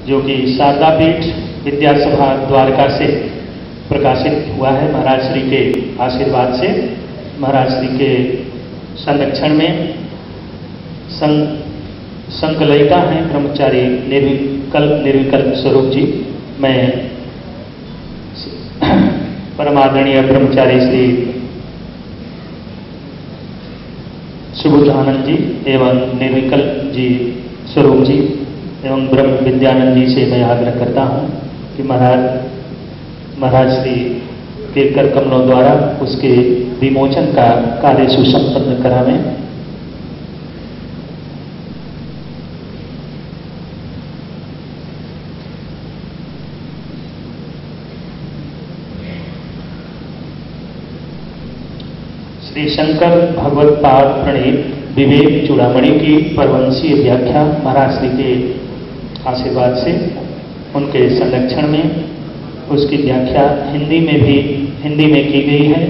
जो कि शारदा पीठ विद्यासभा द्वारका से प्रकाशित हुआ है। महाराज श्री के आशीर्वाद से, महाराज श्री के संरक्षण में संकलयिता हैं ब्रह्मचारी निर्विकल्प स्वरूप जी। मैं परमादरणीय ब्रह्मचारी श्री सुबोधानंद जी एवं निर्विकल्प जी स्वरूप जी एवं ब्रह्म विद्यानंद जी से मैं आग्रह करता हूं कि महाराज श्री के कर कमलों द्वारा उसके विमोचन का कार्य सुसंपन्न करावें। श्री शंकर भगवत पाद प्रणीत विवेक चूड़ामणि की परवंशीय व्याख्या महाराज श्री के आशीर्वाद से, उनके संरक्षण में उसकी व्याख्या हिंदी में की गई है।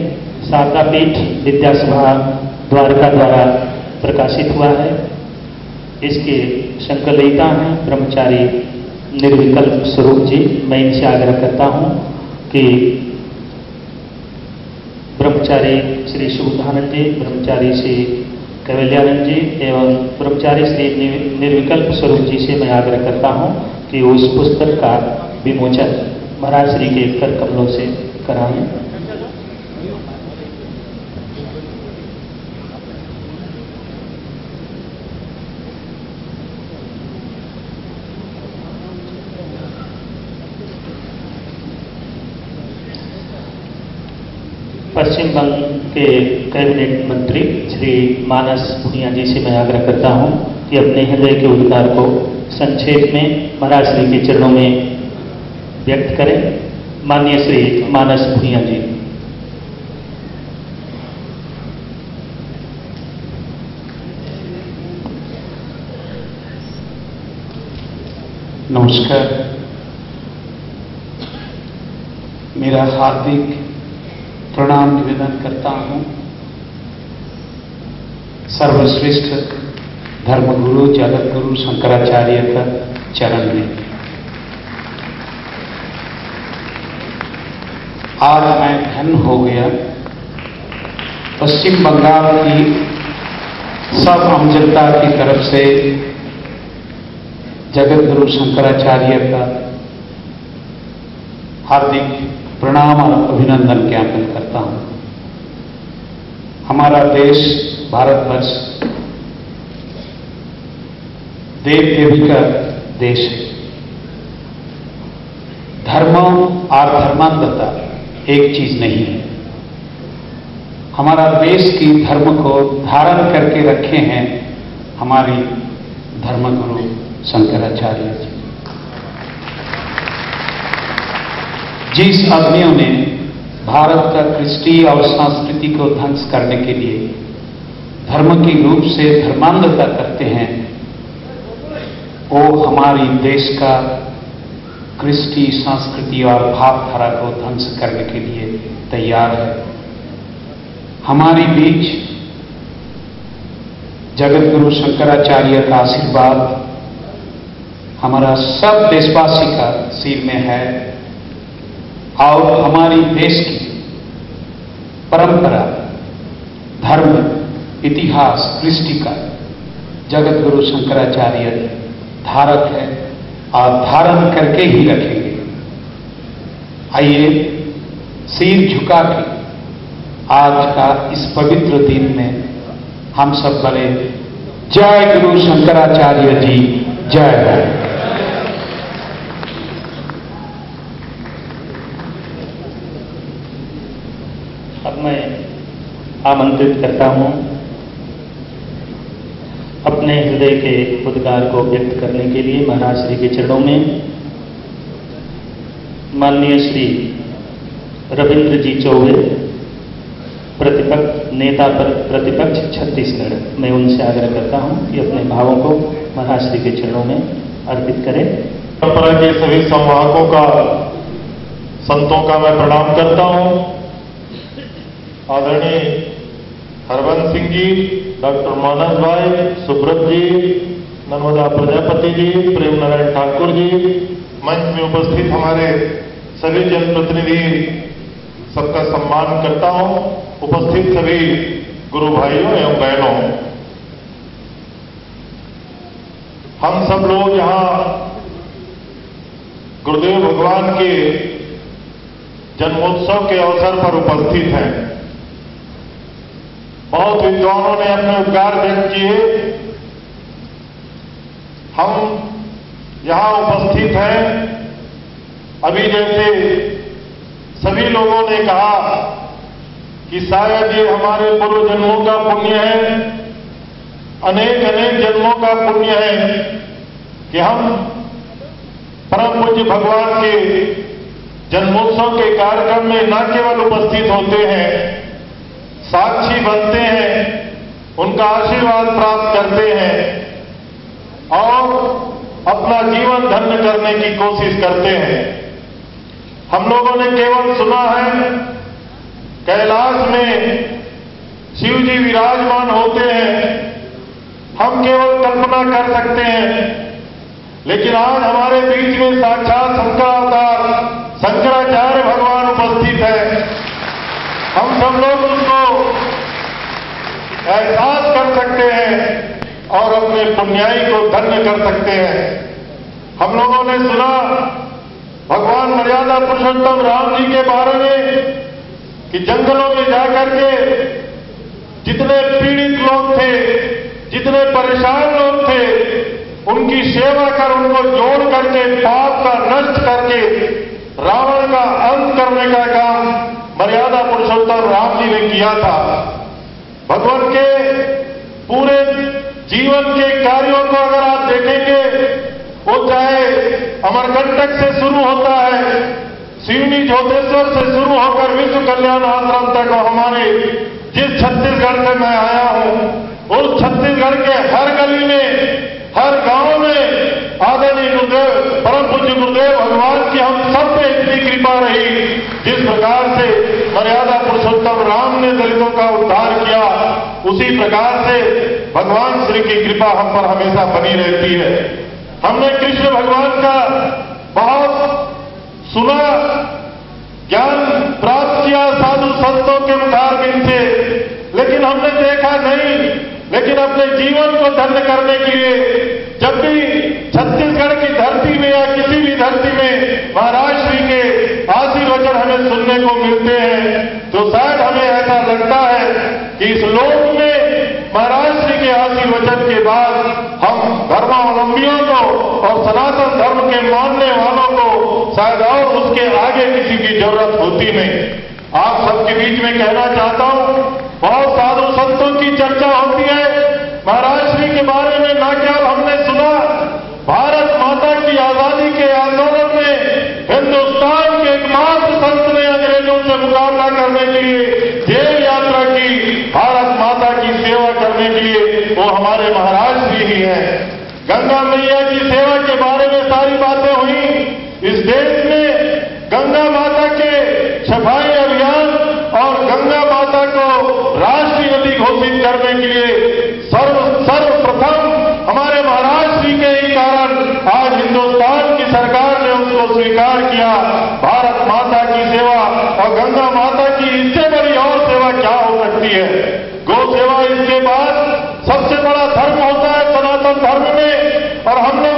शारदा पीठ विद्यासभा द्वारका द्वारा प्रकाशित हुआ है। इसके संकलयिता हैं ब्रह्मचारी निर्विकल्प स्वरूप जी। मैं इनसे आग्रह करता हूं कि ब्रह्मचारी श्री सुबोधानंद जी, ब्रह्मचारी श्री कैवल्यानंद जी एवं ब्रह्मचारी श्री निर्विकल्प स्वरूप जी से मैं आग्रह करता हूं कि उस पुस्तक का विमोचन महाराज श्री के कर कमलों से कराएं। पश्चिम बंग के कैबिनेट मंत्री श्री मानस भुनिया जी से मैं आग्रह करता हूं कि अपने हृदय के उद्गार को संक्षेप में महाराज श्री के चरणों में व्यक्त करें। माननीय श्री मानस भुनिया जी। नमस्कार। मेरा हार्दिक प्रणाम निवेदन करता हूं सर्वश्रेष्ठ धर्मगुरु जगत गुरु शंकराचार्य का चरण में। आज मैं धन्य हो गया पश्चिम बंगाल की सब आम जनता की तरफ से जगत गुरु शंकराचार्य का हार्दिक प्रणाम और अभिनंदन ज्ञापन करता हूं। हमारा देश भारतवर्ष देव देवी का देश है। धर्म और धर्मांधता एक चीज नहीं है। हमारा देश की धर्म को धारण करके रखे हैं हमारे धर्मगुरु शंकराचार्य जी। जिस आदमियों ने भारत का कृष्टि और संस्कृति को ध्वंस करने के लिए धर्म के रूप से धर्मांधता करते हैं, वो हमारी देश का कृष्टि संस्कृति और भावधारा को ध्वंस करने के लिए तैयार है। हमारे बीच जगत गुरु शंकराचार्य का आशीर्वाद हमारा सब देशवासी का सिर में है और हमारी देश की परंपरा, धर्म, इतिहास, कृष्टि का जगत गुरु शंकराचार्य धारक है और धारण करके ही रखेंगे। आइए सिर झुका के आज का इस पवित्र दिन में हम सब बोले जय गुरु शंकराचार्य जी, जय। अब मैं आमंत्रित करता हूं अपने हृदय के उद्गार को व्यक्त करने के लिए महाराज श्री के चरणों में माननीय श्री रविंद्र जी चौबे, प्रतिपक्ष नेता पर प्रतिपक्ष छत्तीसगढ़। मैं उनसे आग्रह करता हूं कि अपने भावों को महाराज श्री के चरणों में अर्पित करें। परंपरा के सभी संवाहकों का, संतों का मैं प्रणाम करता हूं। आदरणीय हरवंश सिंह जी, डॉक्टर मानस भाई, सुब्रत जी, नर्मदा प्रजापति जी, प्रेम नारायण ठाकुर जी, मंच में उपस्थित हमारे सभी जनप्रतिनिधि, सबका सम्मान करता हूं। उपस्थित सभी गुरु भाइयों एवं बहनों, हम सब लोग यहां गुरुदेव भगवान के जन्मोत्सव के अवसर पर उपस्थित हैं। बहुत विद्वानों ने अपने उपकार व्यक्त किए। हम यहां उपस्थित हैं, अभी जैसे सभी लोगों ने कहा कि शायद ये हमारे पूर्व जन्मों का पुण्य है, अनेक अनेक जन्मों का पुण्य है कि हम परम पूज्य भगवान के जन्मोत्सव के कार्यक्रम में न केवल उपस्थित होते हैं, साक्षी बनते हैं, उनका आशीर्वाद प्राप्त करते हैं और अपना जीवन धन्य करने की कोशिश करते हैं। हम लोगों ने केवल सुना है कैलाश में शिव जी विराजमान होते हैं, हम केवल कल्पना कर सकते हैं, लेकिन आज हमारे बीच में साक्षात शंकरावतार शंकराचार्य भगवान उपस्थित है। हम सब लोग उनको एहसास कर सकते हैं और अपने पुण्याई को धन्य कर सकते हैं। हम लोगों ने सुना भगवान मर्यादा पुरुषोत्तम राम जी के बारे में कि जंगलों में जाकर के जितने पीड़ित लोग थे, जितने परेशान लोग थे, उनकी सेवा कर, उनको जोड़ करके पाप का नष्ट करके रावण का अंत करने का काम मर्यादा पुरुषोत्तम राम जी ने किया था। भगवान के पूरे जीवन के कार्यों को अगर आप देखेंगे, वो चाहे अमरकंटक से शुरू होता है, शिवनी जोतेश्वर से शुरू होकर विश्व कल्याण आश्रम तक, हमारे जिस छत्तीसगढ़ से मैं आया हूं, उस छत्तीसगढ़ के हर गली में, हर गांव में आदरणीय गुरुदेव, परम पूज्य गुरुदेव भगवान की हम सब पे इतनी कृपा रही, जिस प्रकार से मर्यादा पुरुषोत्तम राम ने दलितों का उद्धार किया, उसी प्रकार से भगवान श्री की कृपा हम पर हमेशा बनी रहती है। हमने कृष्ण भगवान का बहुत सुना, ज्ञान प्राप्त किया साधु संतों के मुखारबिंद से, लेकिन हमने देखा नहीं। लेकिन अपने जीवन को धन्य करने के लिए जब भी छत्तीसगढ़ की धरती में या किसी भी धरती में महाराज श्री के आशीर्वचन हमें सुनने को मिलते हैं, तो शायद हमें ऐसा लगता है कि इस लोक में महाराज श्री के आशीर्वचन के बाद हम धर्मावलंबियों को और सनातन धर्म के मानने वालों को शायद और उसके आगे किसी की जरूरत होती नहीं। आप सबके बीच में कहना चाहता हूं, बहुत साधु संतों की चर्चा होती है महाराज श्री के बारे में। न केवल हमने सुना, भारत माता की आजादी के आंदोलन में हिंदुस्तान के एकमात्र संत ने अंग्रेजों से मुकाबला करने के लिए जेल यात्रा की, भारत माता की सेवा करने के लिए वो हमारे महाराज श्री ही हैं। गंगा मैया की सेवा के बारे में सारी बातें हुई। इस देश में गंगा माता के सफाई अभियान और गंगा माता को राष्ट्रीय नदी घोषित करने के लिए सर्वप्रथम हमारे महाराज श्री के ही कारण आज हिंदुस्तान की सरकार ने उसको स्वीकार किया। भारत माता की सेवा और गंगा माता की इससे बड़ी और सेवा क्या हो सकती है। गौ सेवा इसके बाद सबसे बड़ा धर्म होता है सनातन धर्म में, और हमने